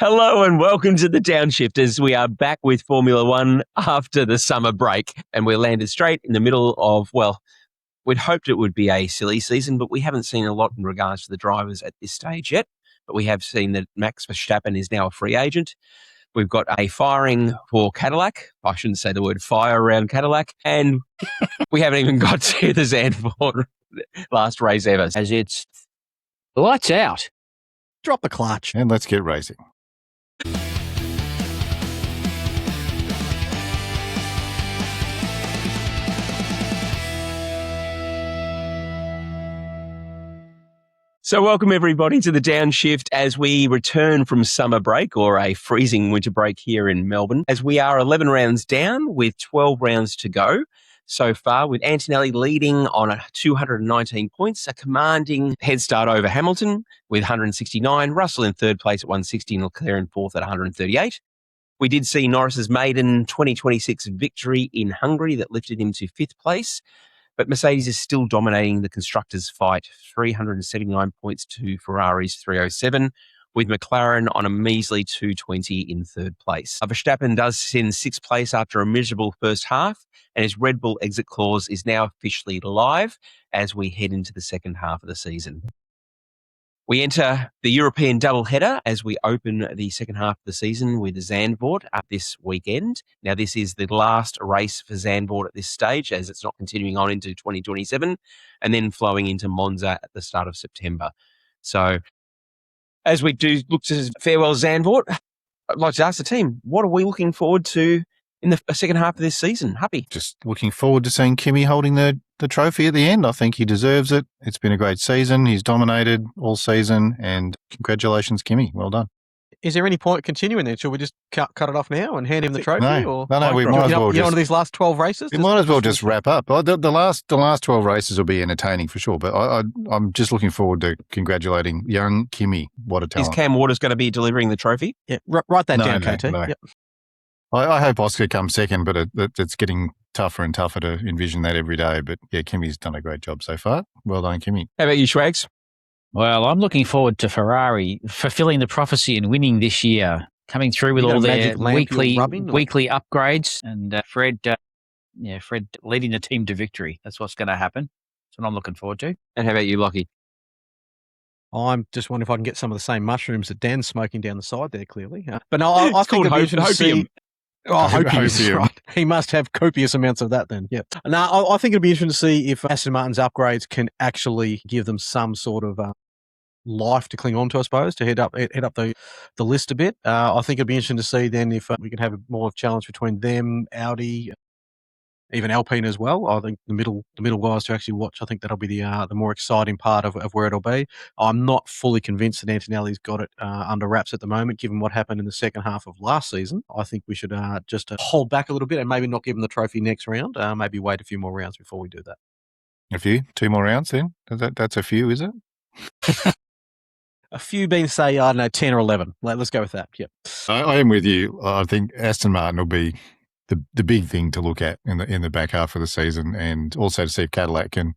Hello and welcome to the DownShift as we are back with Formula One after the summer break. And we're landed straight in the middle of, well, we'd hoped it would be a silly season, but we haven't seen a lot in regards to the drivers at this stage yet. But we have seen that Max Verstappen is now a free agent. We've got a firing for Cadillac. I shouldn't say the word fire around Cadillac. And we haven't even got to the Zandvoort last race ever. As it's lights out. Drop the clutch. And let's get racing. So welcome everybody to the Downshift as we return from summer break or a freezing winter break here in Melbourne. As we are 11 rounds down with 12 rounds to go so far, with Antonelli leading on 219 points, a commanding head start over Hamilton with 169, Russell in third place at 160 and Leclerc in fourth at 138. We did see Norris's maiden 2026 victory in Hungary that lifted him to fifth place. But Mercedes is still dominating the constructors' fight, 379 points to Ferrari's 307, with McLaren on a measly 220 in third place. Verstappen does send sixth place after a miserable first half, and his Red Bull exit clause is now officially live as we head into the second half of the season. We enter the European doubleheader as we open the second half of the season with Zandvoort up this weekend. Now, this is the last race for Zandvoort at this stage as it's not continuing on into 2027 and then flowing into Monza at the start of September. So as we do look to farewell Zandvoort, I'd like to ask the team, what are we looking forward to in the second half of this season? Happy? Just looking forward to seeing Kimi holding the trophy at the end. I think he deserves it. It's been a great season. He's dominated all season, and congratulations, Kimi. Well done. Is there any point continuing then? Should we just cut it off now and hand him the trophy? No, we might as well just... on these last 12 races? We might as well just wrap up. The last 12 races will be entertaining for sure, but I'm just looking forward to congratulating young Kimi. What a talent. Is Cam Waters going to be delivering the trophy? Yeah, write that down, KT. No. Yep. I hope Oscar comes second, but it's getting tougher and tougher to envision that every day. But yeah, Kimi's done a great job so far. Well done, Kimi. How about you, Schwags? Well, I'm looking forward to Ferrari fulfilling the prophecy and winning this year, coming through with all their weekly upgrades, and Fred leading the team to victory. That's what's going to happen. That's what I'm looking forward to. And how about you, Lachy? I'm just wondering if I can get some of the same mushrooms that Dan's smoking down the side there, clearly. But no, I think it'd be interesting to see... Hopium, right. He must have copious amounts of that then. Yep. Now, I think it'd be interesting to see if Aston Martin's upgrades can actually give them some sort of life to cling on to, I suppose, to head up the list a bit. I think it'd be interesting to see then if we can have a more challenge between them, Audi, even Alpine as well. I think the middle guys to actually watch. I think that'll be the more exciting part of where it'll be. I'm not fully convinced that Antonelli's got it under wraps at the moment, given what happened in the second half of last season. I think we should just hold back a little bit and maybe not give him the trophy next round. Maybe wait a few more rounds before we do that. A few? 2 more rounds then? That's a few, is it? A few being, say, I don't know, 10 or 11. Let's go with that. Yep. I am with you. I think Aston Martin will be the big thing to look at in the back half of the season, and also to see if Cadillac can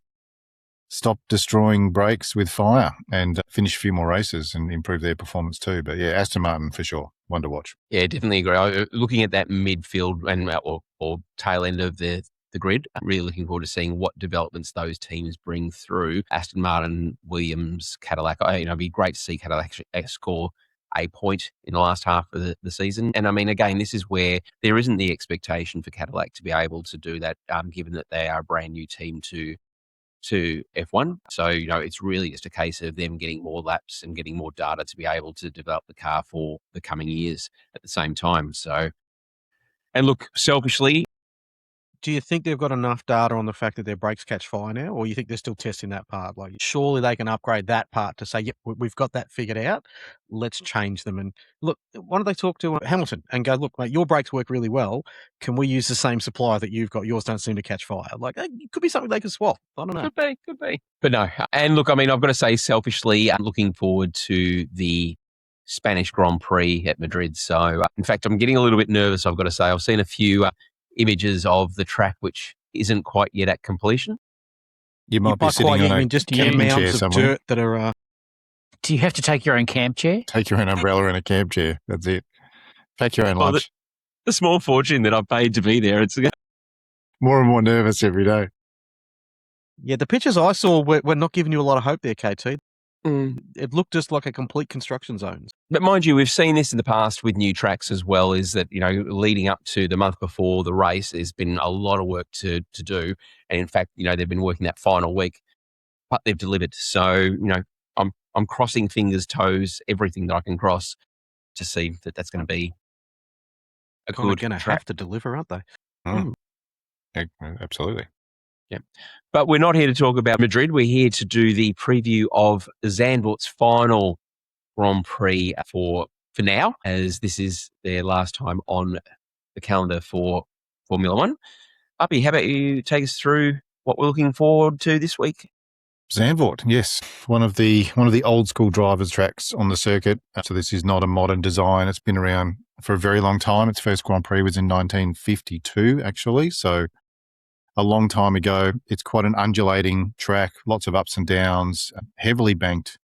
stop destroying brakes with fire and finish a few more races and improve their performance too. But yeah, Aston Martin for sure, one to watch. Yeah, definitely agree. Looking at that midfield and or tail end of the grid, really looking forward to seeing what developments those teams bring through. Aston Martin, Williams, Cadillac. It'd be great to see Cadillac score a point in the last half of the season. And I mean, again, this is where there isn't the expectation for Cadillac to be able to do that, given that they are a brand new team to F1. So, it's really just a case of them getting more laps and getting more data to be able to develop the car for the coming years at the same time. So, and look, selfishly, do you think they've got enough data on the fact that their brakes catch fire now, or you think they're still testing that part? Like, surely they can upgrade that part to say, yep, we've got that figured out. Let's change them. And look, why don't they talk to Hamilton and go, look, mate, your brakes work really well. Can we use the same supplier that you've got? Yours don't seem to catch fire. Like, it could be something they could swap. I don't know. Could be. But no. And look, I mean, I've got to say, selfishly, I'm looking forward to the Spanish Grand Prix at Madrid. So, in fact, I'm getting a little bit nervous, I've got to say. I've seen a few images of the track, which isn't quite yet at completion. You might be sitting on a just camping chair mounds of somewhere. dirt that are Do you have to take your own camp chair? Take your own umbrella and a camp chair. That's it. Pack your own lunch. The small fortune that I've paid to be there, it's more and more nervous every day. Yeah, the pictures I saw were not giving you a lot of hope there, KT. It looked just like a complete construction zone. But mind you, we've seen this in the past with new tracks as well, is that, leading up to the month before the race, there's been a lot of work to do. And in fact, they've been working that final week, but they've delivered. So, I'm crossing fingers, toes, everything that I can cross to see that that's going to be a good track. Going to have to deliver, aren't they? Yeah, absolutely. Yeah. But we're not here to talk about Madrid. We're here to do the preview of Zandvoort's final Grand Prix for now, as this is their last time on the calendar for Formula One. Uppy, how about you take us through what we're looking forward to this week? Zandvoort, yes, one of the old school drivers' tracks on the circuit. So this is not a modern design. It's been around for a very long time. Its first Grand Prix was in 1952, actually. So a long time ago. It's quite an undulating track, lots of ups and downs, heavily banked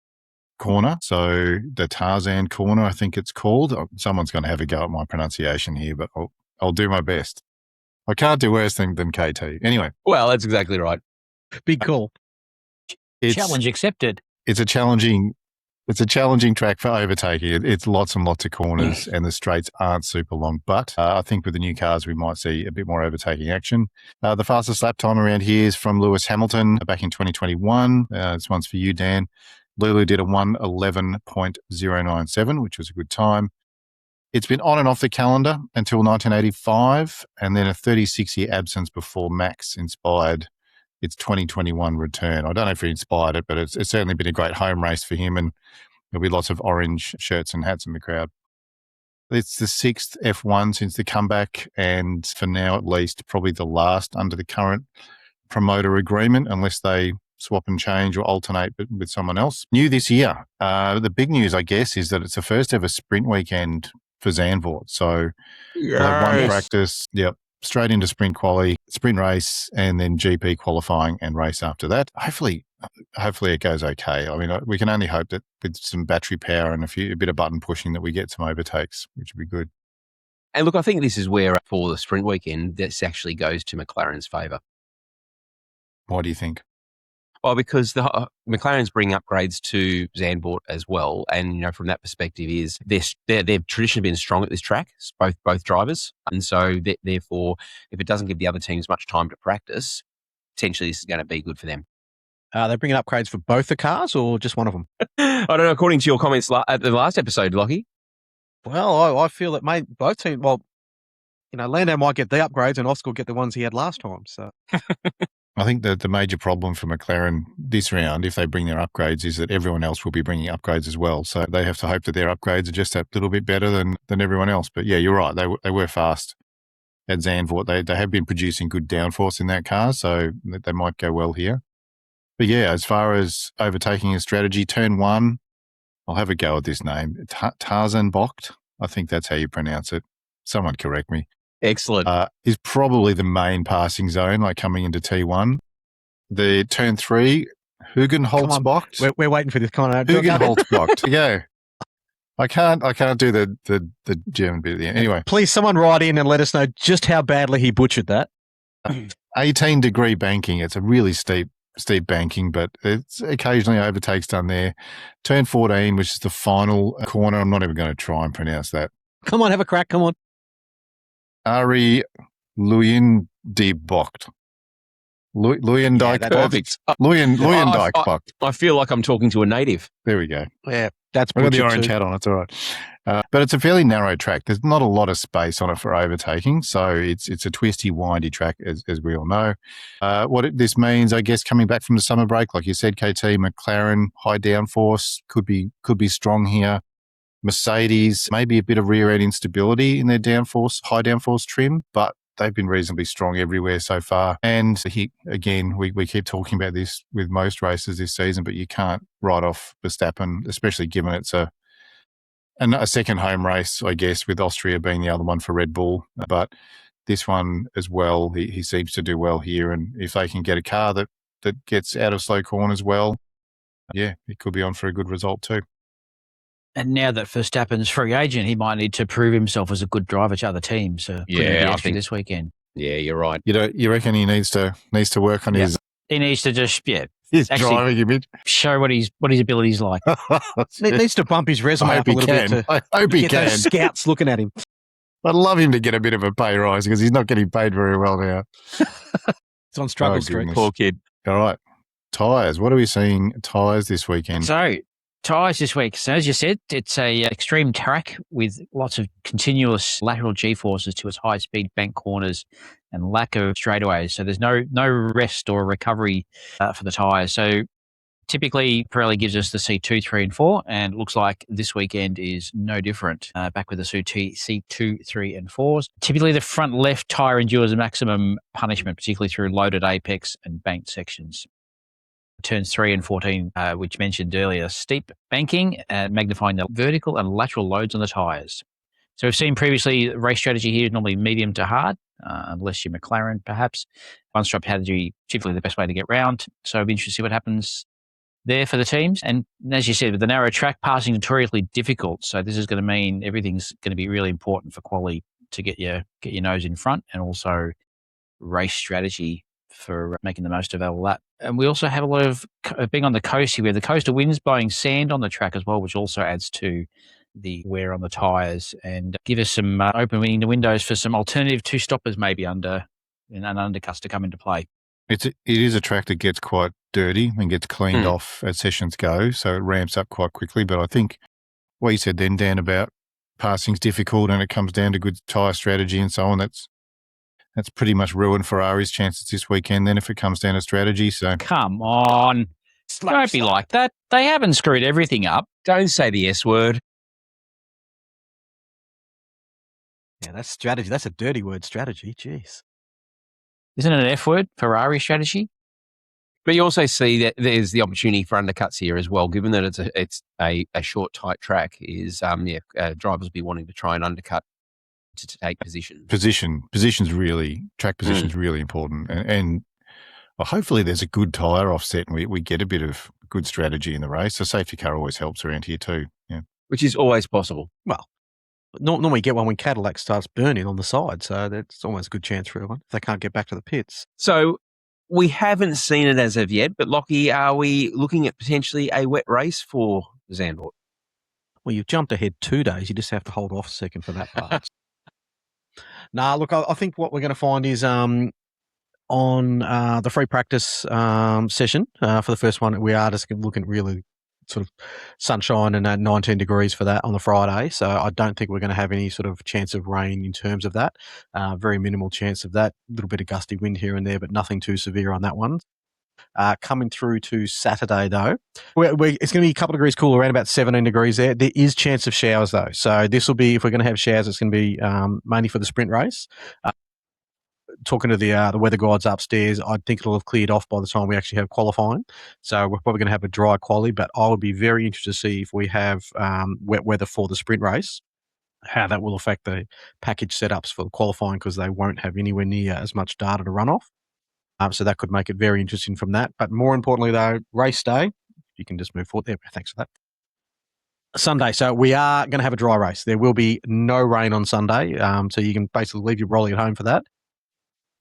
corner. So the Tarzan corner, I think it's called. Someone's going to have a go at my pronunciation here, but I'll do my best. I can't do worse than KT. Anyway. Well, that's exactly right. Big call. Challenge accepted. It's a challenging track for overtaking. It's lots and lots of corners and the straights aren't super long. But I think with the new cars, we might see a bit more overtaking action. The fastest lap time around here is from Lewis Hamilton back in 2021. This one's for you, Dan. Lulu did a 1:11.097, which was a good time. It's been on and off the calendar until 1985 and then a 36-year absence before Max inspired its 2021 return. I don't know if he inspired it, but it's certainly been a great home race for him, and there'll be lots of orange shirts and hats in the crowd. It's the 6th F1 since the comeback, and for now at least, probably the last under the current promoter agreement, unless they swap and change or alternate with someone else. New this year, the big news, I guess, is that it's the first ever sprint weekend for Zandvoort. So we'll have one practice, straight into sprint quali, sprint race, and then GP qualifying and race after that. Hopefully it goes okay. I mean, we can only hope that with some battery power and a bit of button pushing that we get some overtakes, which would be good. And look, I think this is where for the sprint weekend, this actually goes to McLaren's favour. Why do you think? Well, because the McLaren's bring upgrades to Zandvoort as well, and from that perspective, is they've traditionally been strong at this track, both drivers, and so therefore, if it doesn't give the other teams much time to practice, potentially this is going to be good for them. Are they bringing upgrades for both the cars or just one of them? I don't know. According to your comments at the last episode, Lachy. Well, I feel that both teams. Well, Lando might get the upgrades, and Oscar will get the ones he had last time. So. I think that the major problem for McLaren this round, if they bring their upgrades, is that everyone else will be bringing upgrades as well. So they have to hope that their upgrades are just a little bit better than everyone else. But yeah, you're right. They were fast at Zandvoort. They have been producing good downforce in that car, so they might go well here. But yeah, as far as overtaking a strategy, turn one, I'll have a go at this name. Tarzan Bocht, I think that's how you pronounce it. Someone correct me. Excellent. Is probably the main passing zone, like coming into T1. The turn three, Hugenholzbocht. We're waiting for this. Come on, Hugenholzbocht. Go. I can't do the German bit at the end. Anyway, please, someone write in and let us know just how badly he butchered that. 18-degree banking. It's a really steep banking, but it's occasionally overtakes done there. Turn 14, which is the final corner. I'm not even going to try and pronounce that. Come on, have a crack. Come on. Ari Luyendijkbocht. Perfect. Luyendijkbocht. I feel like I'm talking to a native. There we go. Yeah, that's I've got the orange hat on. It's all right. But it's a fairly narrow track. There's not a lot of space on it for overtaking, so it's a twisty, windy track, as we all know. This means, I guess, coming back from the summer break, like you said, KT, McLaren, high downforce, could be strong here. Mercedes, maybe a bit of rear end instability in their high downforce trim, but they've been reasonably strong everywhere so far. And again, we keep talking about this with most races this season, but you can't write off Verstappen, especially given it's a second home race, I guess, with Austria being the other one for Red Bull. But this one as well, he seems to do well here. And if they can get a car that gets out of slow corners well, yeah, it could be on for a good result too. And now that Verstappen's free agent, he might need to prove himself as a good driver to other teams. I think this weekend. Yeah, you're right. You reckon he needs to work on his? He needs to just his driving image, show what his abilities like. Needs to bump his resume up a little bit. I hope he get can. Those scouts looking at him. I'd love him to get a bit of a pay rise because he's not getting paid very well now. It's on struggle street. Poor kid. All right, tyres. What are we seeing tyres this weekend? So tyres this week. So as you said, it's a extreme track with lots of continuous lateral G-forces to its high-speed bank corners and lack of straightaways. So there's no rest or recovery for the tyres. So typically, Pirelli gives us the C2, 3 and 4, and it looks like this weekend is no different, back with the C2, 3 and 4s. Typically, the front left tyre endures a maximum punishment, particularly through loaded apex and banked sections. Turns 3 and 14, which mentioned earlier, steep banking, magnifying the vertical and lateral loads on the tyres. So we've seen previously race strategy here is normally medium to hard, unless you're McLaren perhaps. One-stripe strategy, typically the best way to get round. So I'll be interested to see what happens there for the teams. And as you said, with the narrow track, passing notoriously difficult. So this is going to mean everything's going to be really important for quali to get your nose in front, and also race strategy for making the most of all that. And we also have a lot of being on the coast here. We have the coastal winds blowing sand on the track as well, which also adds to the wear on the tyres and give us some opening the windows for some alternative two stoppers maybe under and undercuts to come into play. It is a track that gets quite dirty and gets cleaned off as sessions go, so it ramps up quite quickly. But I think what you said then, Dan, about passing's difficult and it comes down to good tyre strategy and so on, that's pretty much ruined Ferrari's chances this weekend then if it comes down to strategy. So come on. Don't be like that. They haven't screwed everything up. Don't say the S word. Yeah, that's strategy. That's a dirty word, strategy. Jeez. Isn't it an F word, Ferrari strategy? But you also see that there's the opportunity for undercuts here as well, given that it's a short, tight track. Drivers will be wanting to try and undercut to take position. Position's really important, and well, hopefully there's a good tyre offset and we get a bit of good strategy in the race. The safety car always helps around here too. Yeah, which is always possible. Well, normally you get one when Cadillac starts burning on the side, so that's always a good chance for everyone if they can't get back to the pits. So we haven't seen it as of yet, but Lachy, are we looking at potentially a wet race for Zandvoort? Well, you've jumped ahead 2 days. You just have to hold off a second for that part. Look, I think what we're going to find is on the free practice session for the first one, we are just looking really sort of sunshine and 19 degrees for that on the Friday. So I don't think we're going to have any sort of chance of rain in terms of that. Very minimal chance of that. A little bit of gusty wind here and there, but nothing too severe on that one. Coming through to Saturday, though, it's going to be a couple of degrees cooler, around about 17 degrees there. There is chance of showers, though. So this will be, if we're going to have showers, it's going to be mainly for the sprint race. Talking to the weather guides upstairs, I think it'll have cleared off by the time we actually have qualifying. So we're probably going to have a dry quali, but I would be very interested to see if we have wet weather for the sprint race, how that will affect the package setups for the qualifying, because they won't have anywhere near as much data to run off. So that could make it very interesting from that. But more importantly, though, race day, you can just move forward there. Thanks for that. Sunday. So we are going to have a dry race. There will be no rain on Sunday. So you can basically leave your brolly at home for that.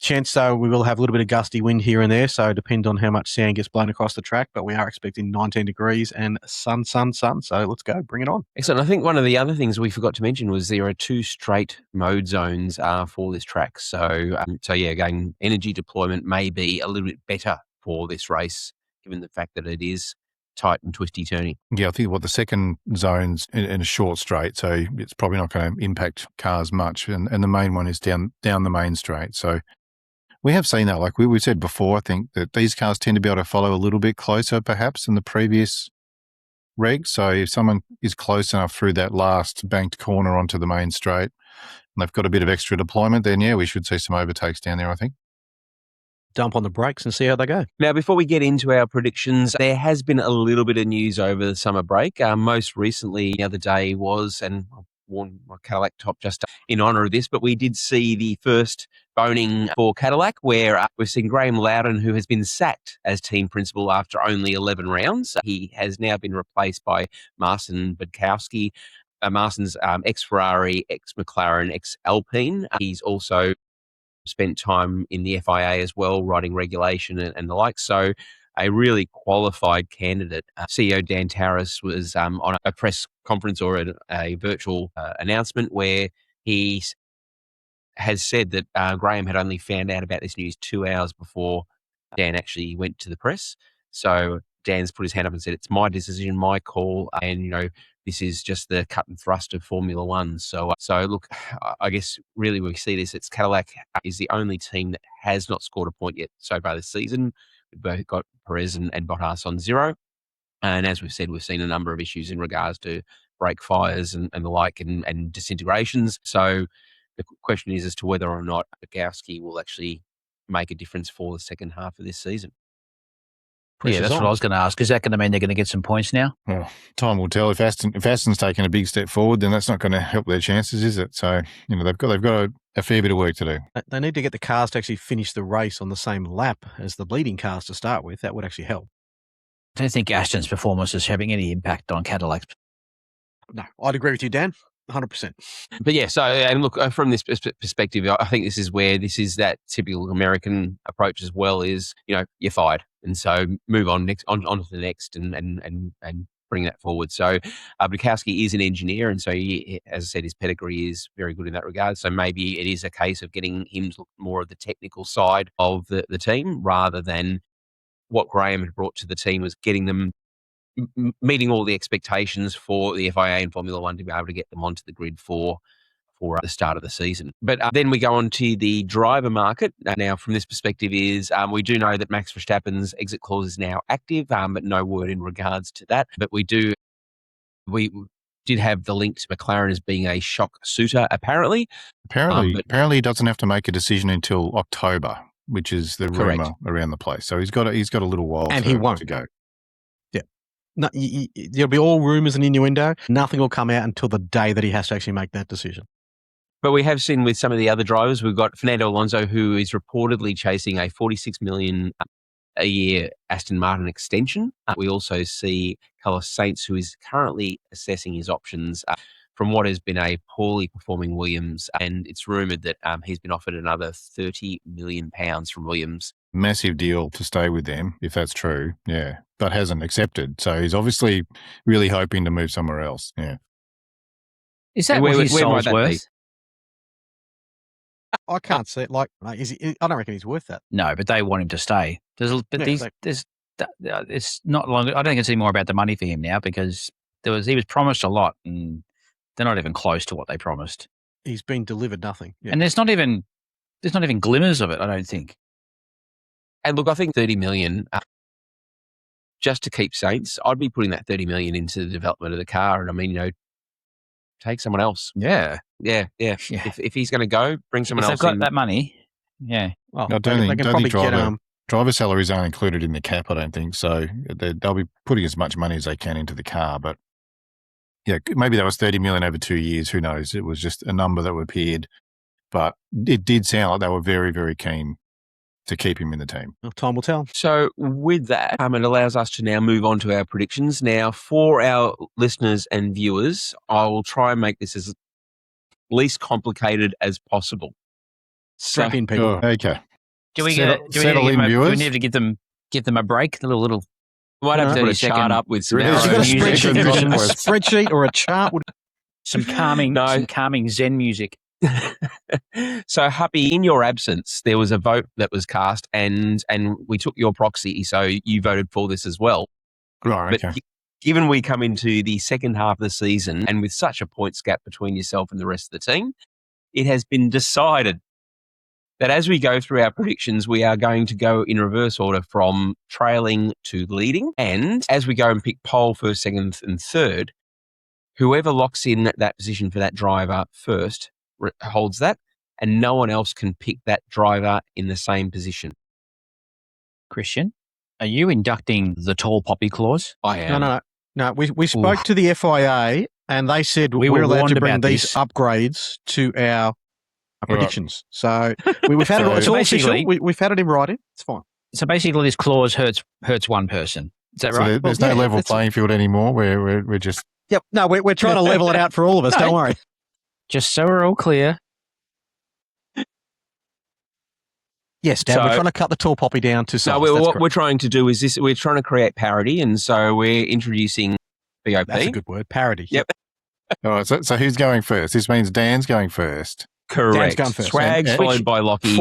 Chance, though, we will have a little bit of gusty wind here and there. So it depends on how much sand gets blown across the track. But we are expecting 19 degrees and sun. So let's go. Bring it on. Excellent. I think one of the other things we forgot to mention was there are 2 straight mode zones for this track. So again, energy deployment may be a little bit better for this race, given the fact that it is tight and twisty turning. Yeah, I think the second zone's in a short straight, so it's probably not going to impact cars much. And the main one is down the main straight. So we have seen that, like we said before, I think that these cars tend to be able to follow a little bit closer perhaps than the previous reg. So if someone is close enough through that last banked corner onto the main straight and they've got a bit of extra deployment, then we should see some overtakes down there, I think. Dump on the brakes and see how they go. Now, before we get into our predictions, there has been a little bit of news over the summer break. Most recently, the other day was, and worn my Cadillac top just in honour of this, but we did see the first boning for Cadillac, where we've seen Graham Loudon, who has been sacked as team principal after only 11 rounds. He has now been replaced by Marcin Budkowski. Marcin's ex-Ferrari, ex-McLaren, ex-Alpine. He's also spent time in the FIA as well, writing regulation and the like. So a really qualified candidate. CEO Dan Taras was on a press conference or a virtual announcement where he has said that Graham had only found out about this news 2 hours before Dan actually went to the press. So Dan's put his hand up and said, it's my decision, my call. And, this is just the cut and thrust of Formula One. So look, I guess really we see this, it's Cadillac is the only team that has not scored a point yet so far this season. We've both got Perez and Bottas on 0. And as we've said, we've seen a number of issues in regards to brake fires and the like and disintegrations. So the question is as to whether or not Budkowski will actually make a difference for the second half of this season. That's what I was going to ask. Is that going to mean they're going to get some points now? Well, time will tell. If Aston's taken a big step forward, then that's not going to help their chances, is it? So they've got a fair bit of work to do. They need to get the cars to actually finish the race on the same lap as the leading cars to start with. That would actually help. I don't think Aston's performance is having any impact on Cadillac. No, I'd agree with you, Dan. 100%. But yeah, so, and look, from this perspective, I think this is that typical American approach as well is, you're fired. And so move on to the next and bring that forward. So Budkowski is an engineer. And so he, as I said, his pedigree is very good in that regard. So maybe it is a case of getting him to look more of the technical side of the team rather than what Graham had brought to the team was getting them meeting all the expectations for the FIA and Formula One to be able to get them onto the grid for the start of the season. But then we go on to the driver market. Now, from this perspective is we do know that Max Verstappen's exit clause is now active, but no word in regards to that. But we did have the link to McLaren as being a shock suitor, apparently. Apparently he doesn't have to make a decision until October, which is the rumour around the place. So he's got a little while to go. No, there'll be all rumours and innuendo. Nothing will come out until the day that he has to actually make that decision. But we have seen with some of the other drivers, we've got Fernando Alonso, who is reportedly chasing a $46 million a year Aston Martin extension. We also see Carlos Sainz, who is currently assessing his options from what has been a poorly performing Williams. And it's rumoured that he's been offered another £30 million from Williams. Massive deal to stay with them, if that's true. Yeah. But hasn't accepted. So he's obviously really hoping to move somewhere else. Yeah. Is that what his soul's worth? I can't see it. I don't reckon he's worth that. No, but they want him to stay. It's not long. I don't think it's any more about the money for him now because he was promised a lot and they're not even close to what they promised. He's been delivered nothing. Yeah. And there's not even glimmers of it, I don't think. And look, I think 30 million just to keep Saints, I'd be putting that 30 million into the development of the car. And I mean, take someone else. Yeah. If he's going to go, bring someone else. If they've got that money, yeah. Well, I don't think driver salaries aren't included in the cap, I don't think. So they'll be putting as much money as they can into the car. But yeah, maybe that was 30 million over 2 years. Who knows? It was just a number that appeared. But it did sound like they were very, very keen to keep him in the team. Well, time will tell. So with that, it allows us to now move on to our predictions. Now, for our listeners and viewers, I will try and make this as least complicated as possible. Strap in, people. Okay. Do we need to give them a break? A little. We might have to put a chart up with some spreadsheet or a chart. Some calming Zen music. So, Happy, in your absence, there was a vote that was cast, and we took your proxy, so you voted for this as well. Right, okay. But given we come into the second half of the season, and with such a points gap between yourself and the rest of the team, it has been decided that as we go through our predictions, we are going to go in reverse order from trailing to leading. And as we go and pick pole, first, second, and third, whoever locks in that position for that driver first holds that, and no one else can pick that driver in the same position. Christian, are you inducting the tall poppy clause? I am. No. We spoke to the FIA And they said we're allowed to bring these upgrades to our predictions. So we've had it. It's all official. We've had it in writing. It's fine. So basically, this clause hurts one person. Is that right? So there's no level playing field anymore. We're just. Yep. No, we're trying to level it out for all of us. Don't worry. Just so we're all clear. Yes, Dad, we're trying to cut the tall poppy down to size. No, what we're trying to do is this: we're trying to create parity, and so we're introducing BOP. That's a good word, parity. Yep. All right, so who's going first? This means Dan's going first. Correct. Dan's going first. Swag followed by Lachy.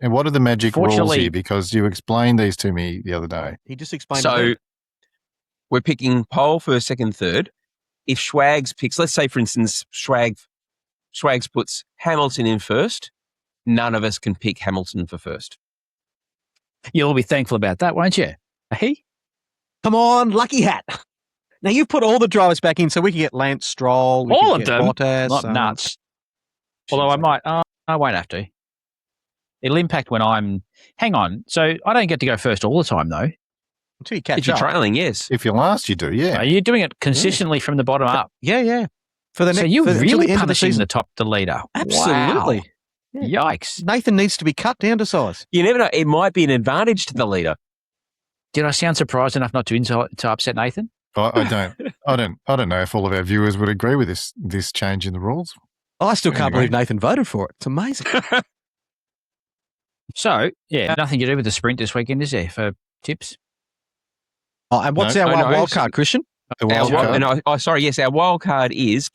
And what are the magic rules here? Because you explained these to me the other day. He just explained. So we're picking pole first, second, third. If Schwags picks, let's say for instance, Schwags puts Hamilton in first. None of us can pick Hamilton for first. You'll all be thankful about that, won't you? Hey, come on, lucky hat. Now you've put all the drivers back in, so we can get Lance Stroll. All of them, Bottas, not nuts. Although I might, I won't have to. It'll impact when I'm. Hang on, so I don't get to go first all the time, though. Until you catch up. If you're trailing, yes. If you're last, you do, yeah. Are you doing it consistently from the bottom up? Yeah. For the next, so you're really punishing the top, the leader. Absolutely. Wow. Yeah. Yikes! Nathan needs to be cut down to size. You never know; it might be an advantage to the leader. Did I sound surprised enough not to upset Nathan? I don't know if all of our viewers would agree with this change in the rules. I still can't believe Nathan voted for it. It's amazing. So, nothing to do with the sprint this weekend, is there, for tips? Oh, and what's our wild card, Christian? Our wild card is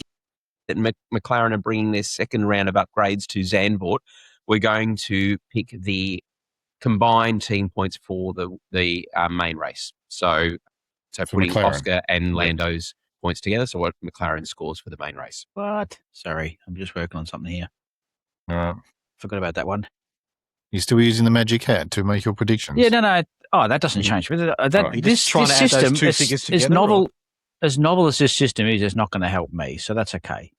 that McLaren are bringing their second round of upgrades to Zandvoort. We're going to pick the combined team points for the main race. So putting McLaren. Oscar and Lando's points together. So what McLaren scores for the main race. What? Sorry, I'm just working on something here. All right. Forgot about that one. You're still using the magic hat to make your predictions? Yeah, no. Oh, that doesn't change. This system is novel. As novel as this system is, it's not going to help me. So that's okay.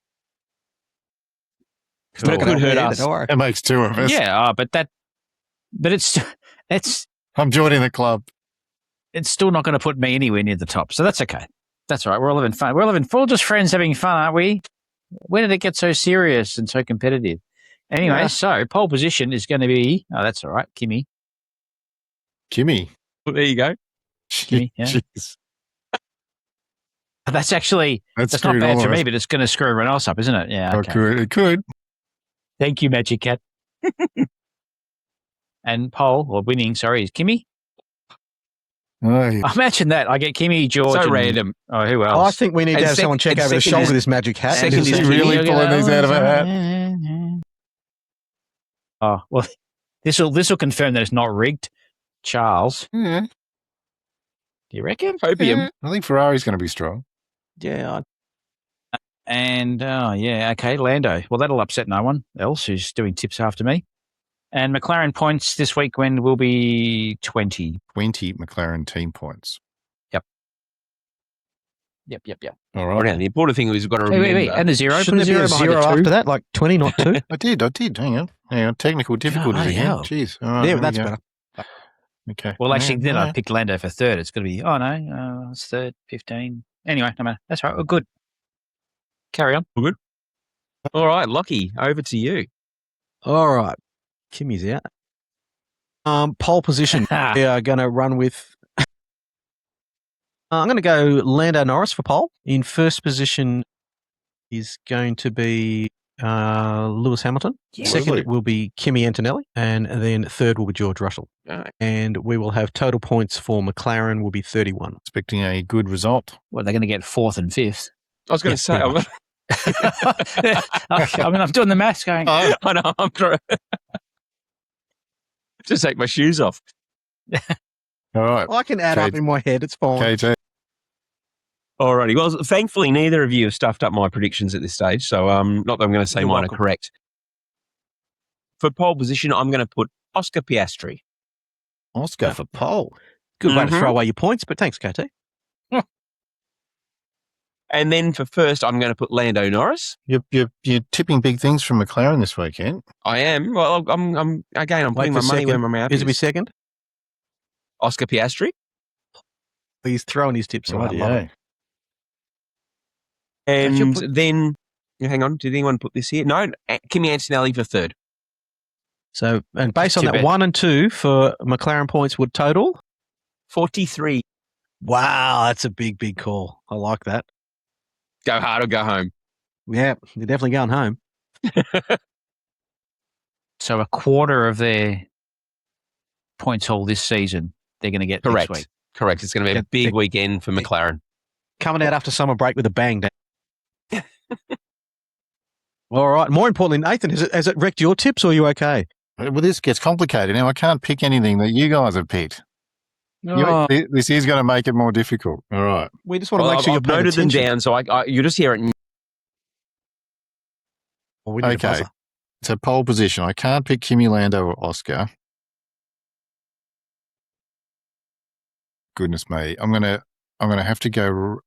But it could hurt us. It makes two of us. Yeah, but it's. I'm joining the club. It's still not going to put me anywhere near the top, so that's okay. That's all right. We're all having fun. We're all just friends having fun, aren't we? When did it get so serious and so competitive? Anyway, so pole position is going to be. Oh, that's all right, Kimmy. Well, there you go. Kimmy, yeah. That's not bad for me, but it's going to screw everyone else up, isn't it? Yeah. Okay. It could. Thank you, Magic Cat. And pole, or winning, sorry, is Kimmy. Oh, yeah. Imagine that. I get Kimmy, George. So random. Oh, who else? I think we need to have someone check over the shoulder of this magic hat. Second is really pulling these out of her hat. Oh, well, this will confirm that it's not rigged. Charles. Yeah. Do you reckon? Opium. I think Ferrari's going to be strong. Yeah. And, okay, Lando. Well, that'll upset no one else who's doing tips after me. And McLaren points this weekend will be 20. 20 McLaren team points. Yep. All right. And the important thing is we've got to remember. Wait. And a zero. Shouldn't there be a zero after that? Like 20, not 2? I did. Hang on. Technical difficulties again. Hell. Jeez. All right, that's better. Okay. Well, actually, then I picked Lando for third. It's going to be, it's third, 15. Anyway, no matter. That's right. We're good. Carry on. We're good. All right, Lachy, over to you. All right. Kimmy's out. Pole position. We are going to run with... I'm going to go Lando Norris for pole. In first position is going to be Lewis Hamilton. Yeah. Second will be Kimi Antonelli. And then third will be George Russell. Right. And we will have total points for McLaren will be 31. Expecting a good result. Well, they're going to get fourth and fifth. I was going to say... I'm doing the maths going... I know, I'm trying... Just take my shoes off. All right. I can add up in my head. It's fine. KT. Alrighty. Well, thankfully, neither of you have stuffed up my predictions at this stage. So, not that I'm going to say mine are correct. For pole position, I'm going to put Oscar Piastri. Oscar for pole. Good way to throw away your points, but thanks, KT. And then for first, I'm going to put Lando Norris. You're tipping big things from McLaren this weekend. I am. Well, I'm putting my money where my mouth is. Is it second? Oscar Piastri. He's throwing his tips away. And then, hang on, did anyone put this here? No, Kimi Antonelli for third. So, and based on that, 1 and 2 for McLaren points would total? 43. Wow, that's a big, big call. I like that. Go hard or go home. Yeah, you're definitely going home. So a quarter of their points haul this season, they're going to get next week. Correct. It's going to be a big weekend for McLaren. Coming out after summer break with a bang. All right. More importantly, Nathan, has it wrecked your tips or are you okay? Well, this gets complicated now. I can't pick anything that you guys have picked. Oh. This is going to make it more difficult. All right. We just want to make sure you've noted them down, so you just hear it. Okay. So pole position. I can't pick Kimi, Lando, or Oscar. Goodness me. I'm gonna have to go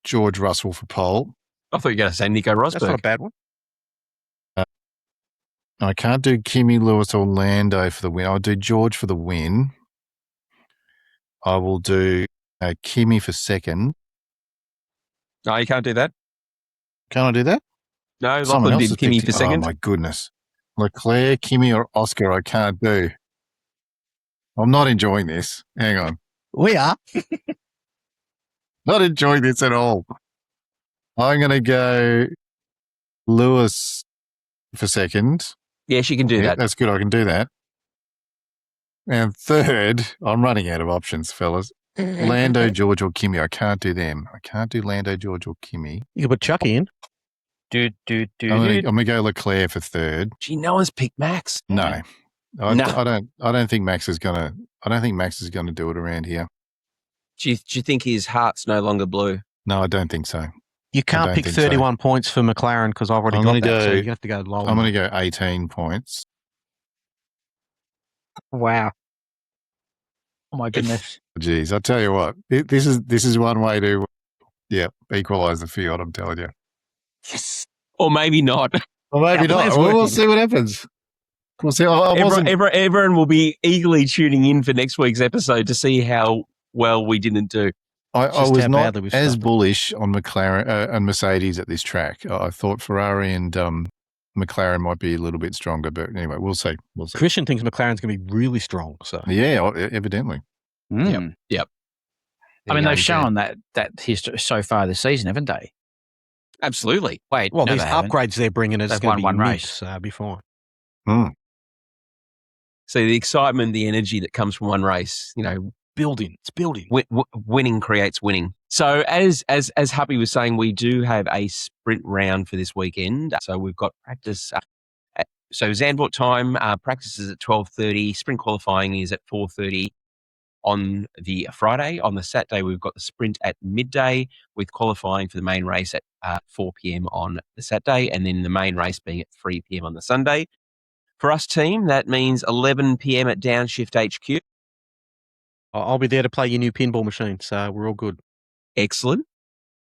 George Russell for pole. I thought you were going to say Nico Rosberg. That's not a bad one. I can't do Kimi, Lewis, or Lando for the win. I'll do George for the win. I will do Kimi for second. No, you can't do that. Can I do that? No, Lachlan did Kimi for second. Oh, my goodness. Leclerc, Kimi, or Oscar, I can't do. I'm not enjoying this. Hang on. We are. Not enjoying this at all. I'm going to go Lewis for second. Yes, you can do that. That's good. I can do that. And third, I'm running out of options, fellas. Lando, George, or Kimi. I can't do them. I can't do Lando, George, or Kimi. You can put Chucky in. I'm going to go Leclerc for third. Gee, no one's picked Max. No. I don't think Max is going to do it around here. Do you think his heart's no longer blue? No, I don't think so. You can't pick 31 points for McLaren because I've already got that, so you have to go lower. I'm going to go 18 points. Wow. Oh, my goodness. Geez, I tell you what, this is one way to, equalise the field, I'm telling you. Yes. Or maybe not. Or maybe not. We'll see what happens. We'll see. Everyone will be eagerly tuning in for next week's episode to see how well we didn't do. I was not as bullish on McLaren and Mercedes at this track. I thought Ferrari and McLaren might be a little bit stronger, but anyway, we'll see. Christian thinks McLaren's going to be really strong. So yeah, evidently. Yep. I mean, they've shown that history so far this season, haven't they? Absolutely. Well, these upgrades they're bringing is going to be one race, so be fine. So the excitement, the energy that comes from one race, it's building. Winning creates winning. So as Happy was saying, we do have a sprint round for this weekend. So we've got practice. So Zandvoort time, practice is at 12:30. Sprint qualifying is at 4:30 on the Friday. On the Saturday, we've got the sprint at midday with qualifying for the main race at 4 p.m. on the Saturday, and then the main race being at 3 p.m. on the Sunday. For us team, that means 11 p.m. at DownShift HQ. I'll be there to play your new pinball machine, so we're all good. Excellent.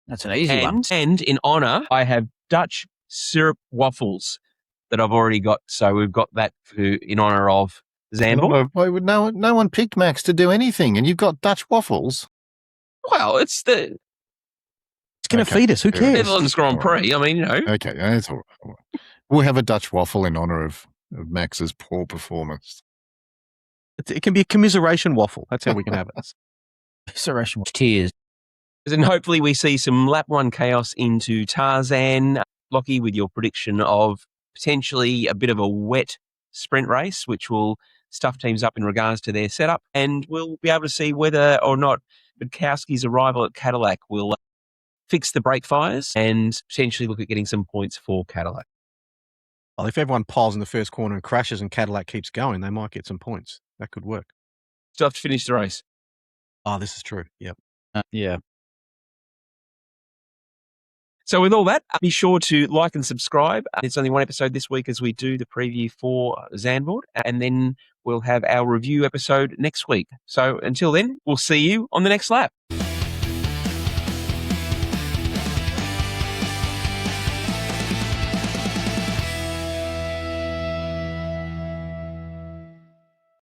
That's an easy one. And in honour, I have Dutch syrup waffles that I've already got. So we've got that in honour of Zandvoort. Why would no one picked Max to do anything, and you've got Dutch waffles? Well, it's going to feed us. Who cares? Netherlands Grand Prix. I mean, Okay, that's all right. We'll have a Dutch waffle in honour of Max's poor performance. It can be a commiseration waffle. That's how we can have it. Commiseration waffle. Tears. And hopefully we see some lap one chaos into Tarzan. Lachy, with your prediction of potentially a bit of a wet sprint race, which will stuff teams up in regards to their setup. And we'll be able to see whether or not Budkowski's arrival at Cadillac will fix the brake fires and potentially look at getting some points for Cadillac. Well, if everyone piles in the first corner and crashes and Cadillac keeps going, they might get some points. That could work. Still have to finish the race. Oh, this is true. Yep. Yeah. So with all that, be sure to like and subscribe. It's only one episode this week as we do the preview for Zandvoort, and then we'll have our review episode next week. So until then, we'll see you on the next lap.